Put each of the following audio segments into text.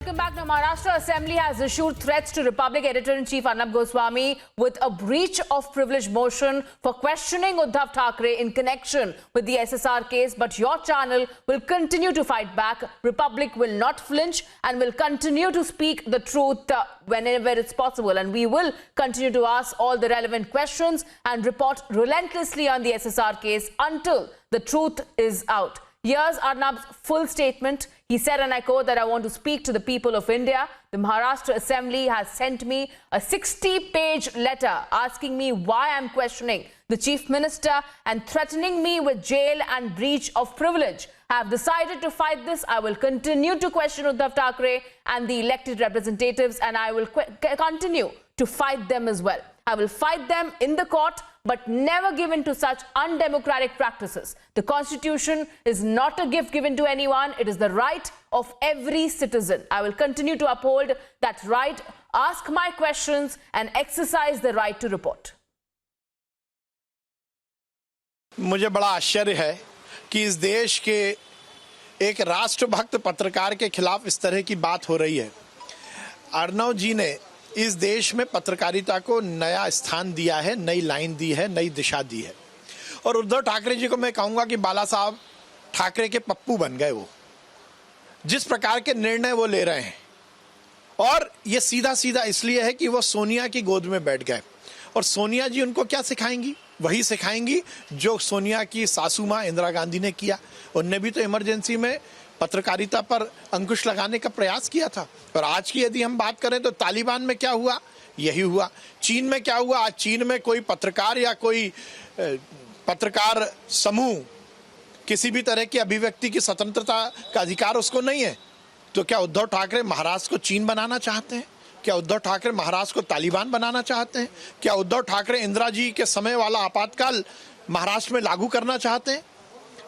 Welcome back. Now, Maharashtra Assembly has issued threats to Republic Editor-in-Chief Arnab Goswami with a breach of privilege motion for questioning Uddhav Thackeray in connection with the SSR case. But your channel will continue to fight back. Republic will not flinch and will continue to speak the truth whenever it's possible. And we will continue to ask all the relevant questions and report relentlessly on the SSR case until the truth is out. Here's Arnab's full statement. He said, and I quote, that I want to speak to the people of India. The Maharashtra Assembly has sent me a 60-page letter asking me why I'm questioning the Chief Minister and threatening me with jail and breach of privilege. I have decided to fight this. I will continue to question Uddhav Thackeray and the elected representatives, and I will continue to fight them as well. I will fight them in the court, but never give in to such undemocratic practices. The Constitution is not a gift given to anyone. It is the right of every citizen. I will continue to uphold that right, ask my questions, and exercise the right to report. मुझे बड़ा आश्चर्य है कि इस देश के एक राष्ट्रभक्त पत्रकार के खिलाफ इस तरह की बात हो रही है। अर्नब जी ने इस देश में पत्रकारिता को नया स्थान दिया है, नई लाइन दी है, नई दिशा दी है। और उद्धव ठाकरे जी को मैं कहूँगा कि बाला साहब ठाकरे के पप्पू बन गए। वो जिस प्रकार के निर्णय वो ले रहे हैं, और ये सीधा सीधा इसलिए है कि वो सोनिया की गोद में बैठ गए। और सोनिया जी उनको क्या सिखाएंगी? वही सिखाएंगी जो सोनिया की सासू माँ इंदिरा गांधी ने किया। उनने भी तो इमरजेंसी में पत्रकारिता पर अंकुश लगाने का प्रयास किया था। और आज की यदि हम बात करें तो तालिबान में क्या हुआ? यही हुआ। चीन में क्या हुआ? आज चीन में कोई पत्रकार या कोई पत्रकार समूह किसी भी तरह की अभिव्यक्ति की स्वतंत्रता का अधिकार उसको नहीं है। तो क्या उद्धव ठाकरे महाराष्ट्र को चीन बनाना चाहते हैं? क्या उद्धव ठाकरे महाराष्ट्र को तालिबान बनाना चाहते हैं? क्या उद्धव ठाकरे इंदिरा जी के समय वाला आपातकाल महाराष्ट्र में लागू करना चाहते हैं?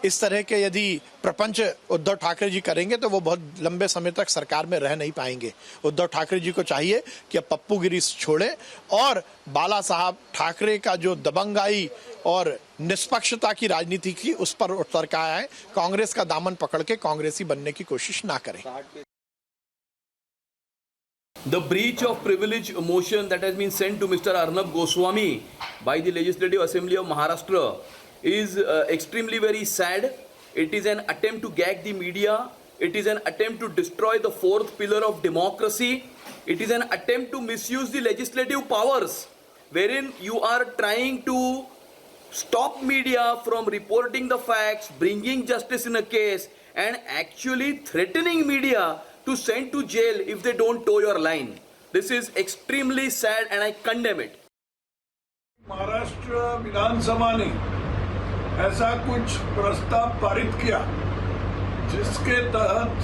इस तरह के यदि प्रपंच उद्धव ठाकरे जी करेंगे तो वो बहुत लंबे समय तक सरकार में रह नहीं पाएंगे। उद्धव ठाकरे जी को चाहिए कि अब पप्पूगिरी छोड़े और बाला साहब ठाकरे का जो दबंगाई और निष्पक्षता की राजनीति की उस पर उतर का है, कांग्रेस का दामन पकड़ के कांग्रेसी बनने की कोशिश ना करें। The breach of privilege motion that has been sent to Mr. Arnab Goswami by the Legislative Assembly of Maharashtra is extremely very sad. It is an attempt to gag the media. It is an attempt to destroy the fourth pillar of democracy. It is an attempt to misuse the legislative powers, wherein you are trying to stop media from reporting the facts, bringing justice in a case, and actually threatening media to send to jail if they don't toe your line. This is extremely sad and I condemn it. Maharashtra विधानसभा ने ऐसा कुछ प्रस्ताव पारित किया जिसके तहत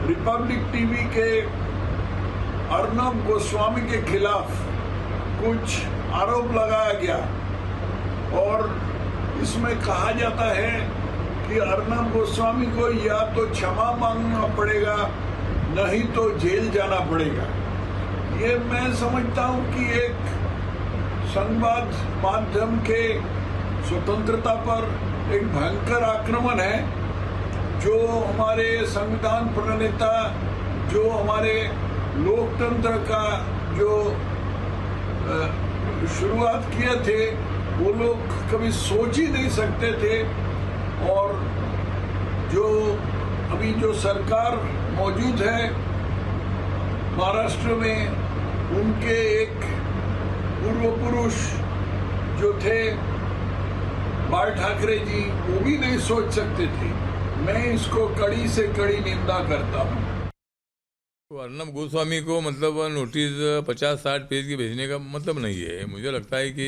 Republic TV के अर्नब गोस्वामी के खिलाफ कुछ आरोप लगाया गया और इसमें कहा जाता है कि अर्नब गोस्वामी को या तो क्षमा मांगना पड़ेगा, नहीं तो जेल जाना पड़ेगा। ये मैं समझता हूँ कि एक संवाद माध्यम के स्वतंत्रता पर एक भयंकर आक्रमण है, जो हमारे संविधान प्रणेता, जो हमारे लोकतंत्र का जो शुरुआत किए थे, वो लोग कभी सोच ही नहीं सकते थे। और जो अभी जो सरकार मौजूद है महाराष्ट्र में, उनके एक पूर्व पुरुष जो थे बाल ठाकरे जी, वो भी नहीं सोच सकते थे। मैं इसको कड़ी से कड़ी निंदा करता हूँ। अर्नब गोस्वामी को मतलब नोटिस 50-60 पेज की भेजने का मतलब नहीं है। मुझे लगता है कि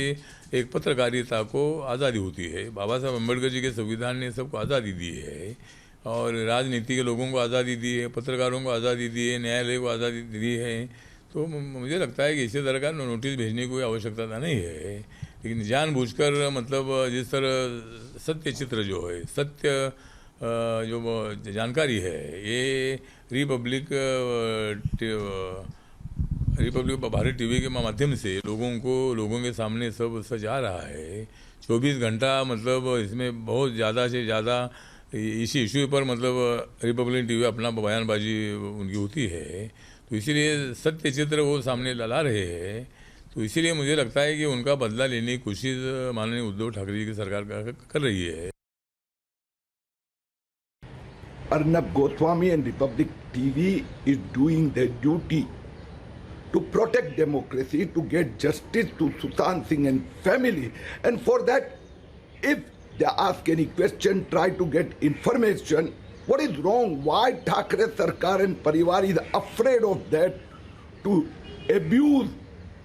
एक पत्रकारिता को आज़ादी होती है। बाबा साहब अम्बेडकर जी के संविधान ने सबको आज़ादी दी है और राजनीति के लोगों को आज़ादी दी है, पत्रकारों को आज़ादी दी है, न्यायालय को आज़ादी दी है। तो मुझे लगता है कि इसी तरह का नोटिस भेजने की कोई आवश्यकता नहीं है। लेकिन जानबूझकर मतलब जिस तरह सत्य चित्र जो है, सत्य जो जानकारी है, ये रिपब्लिक भारत टीवी के माध्यम से लोगों के सामने सब सच आ रहा है। 24 घंटा मतलब इसमें बहुत ज़्यादा से ज़्यादा इसी इशू पर मतलब रिपब्लिक टीवी अपना बयानबाजी उनकी होती है, तो इसीलिए सत्य चित्र वो सामने ला रहे हैं। तो इसीलिए मुझे लगता है कि उनका बदला लेने की कोशिश माननीय उद्धव ठाकरे जी की सरकार कर रही है। Arnab Goswami and Republic TV is doing their duty to protect democracy, to get justice to Sushant Singh and family. And for that, if they ask any question, try to get information. What is wrong? Why Thakre Sarkar and Parivar is afraid of that to abuse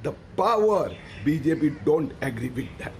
the power? BJP don't agree with that.